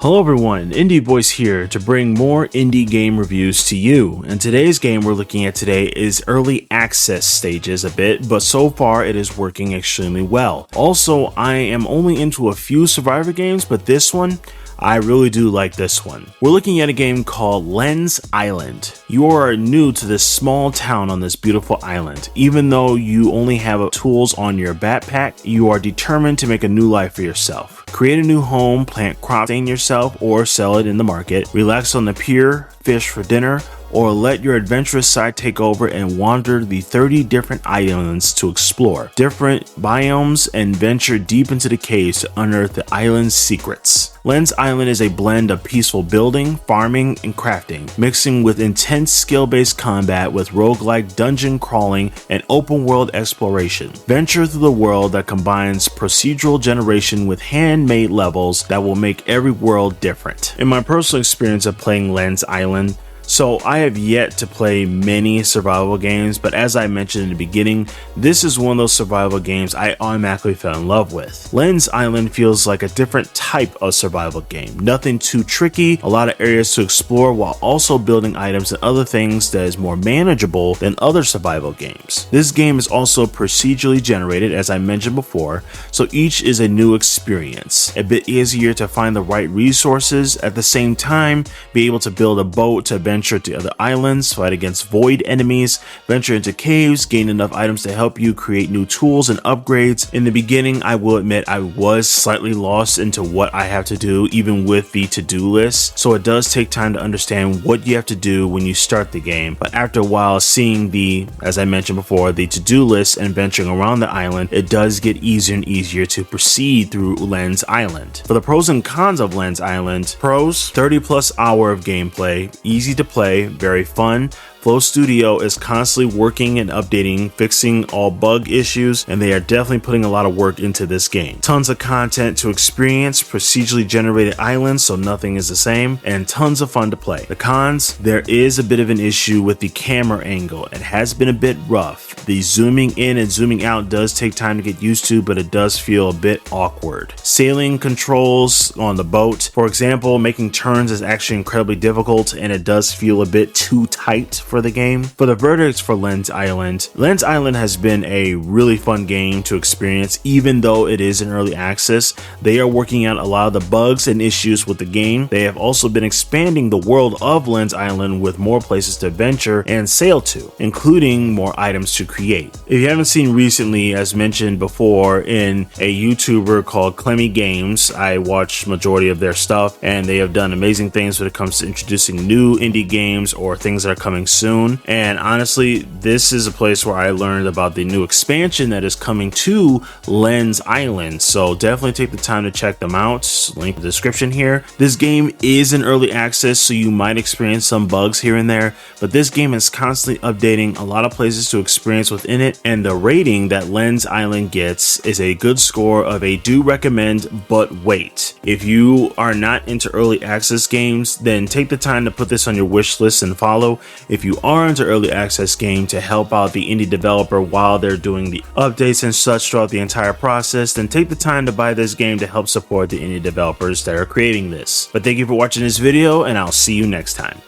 Hello everyone, IndieVoice here to bring more indie game reviews to you. And today's game we're looking at today is early access stages a bit, but so far it is working extremely well. Also, I am only into a few survivor games, but this one, I really do like this one. We're looking at a game called Lens Island. You are new to this small town on this beautiful island. Even though you only have tools on your backpack, you are determined to make a new life for yourself. Create a new home, plant crops in yourself, or sell it in the market. Relax on the pier, fish for dinner, or let your adventurous side take over and wander the 30 different islands to explore different biomes and venture deep into the caves to unearth the island's secrets. Lens Island is a blend of peaceful building, farming, and crafting, mixing with intense skill-based combat with roguelike dungeon crawling and open-world exploration. Venture through the world that combines procedural generation with handmade levels that will make every world different. In my personal experience of playing Lens Island, so I have yet to play many survival games, but as I mentioned in the beginning, this is one of those survival games I automatically fell in love with. Lens Island feels like a different type of survival game. Nothing too tricky, a lot of areas to explore while also building items and other things that is more manageable than other survival games. This game is also procedurally generated, as I mentioned before, so each is a new experience. A bit easier to find the right resources, at the same time be able to build a boat to venture to other islands, fight against void enemies, venture into caves, gain enough items to help you create new tools and upgrades. In the beginning, I will admit I was slightly lost into what I have to do, even with the to-do list, so it does take time to understand what you have to do when you start the game. But after a while, seeing the, as I mentioned before, the to-do list and venturing around the island, it does get easier and easier to proceed through Lens Island. For the pros and cons of Lens Island: pros, 30+ hour of gameplay, easy to play, very fun. Flow Studio is constantly working and updating, fixing all bug issues, and they are definitely putting a lot of work into this game. Tons of content to experience, procedurally generated islands so nothing is the same, and tons of fun to play. The cons: there is a bit of an issue with the camera angle. It has been a bit rough. The zooming in and zooming out does take time to get used to, but it does feel a bit awkward. Sailing controls on the boat, for example, making turns is actually incredibly difficult, and it does feel a bit too tight for the game. For the verdicts for Lens Island has been a really fun game to experience. Even though it is in early access, they are working out a lot of the bugs and issues with the game. They have also been expanding the world of Lens Island with more places to venture and sail to, including more items to create. If you haven't seen recently, as mentioned before, in a YouTuber called Clemmy Games, I watched majority of their stuff, and they have done amazing things when it comes to introducing new indie games or things that are coming soon. And honestly, this is a place where I learned about the new expansion that is coming to Lens Island, so definitely take the time to check them out. Link in the description here. This game is in early access, so you might experience some bugs here and there, but this game is constantly updating, a lot of places to experience within it, and the rating that Lens Island gets is a good score of a do recommend, but wait. If you are not into early access games, then take the time to put this on your wish list and follow. If you are into early access game to help out the indie developer while they're doing the updates and such throughout the entire process, then take the time to buy this game to help support the indie developers that are creating this. But thank you for watching this video, and I'll see you next time.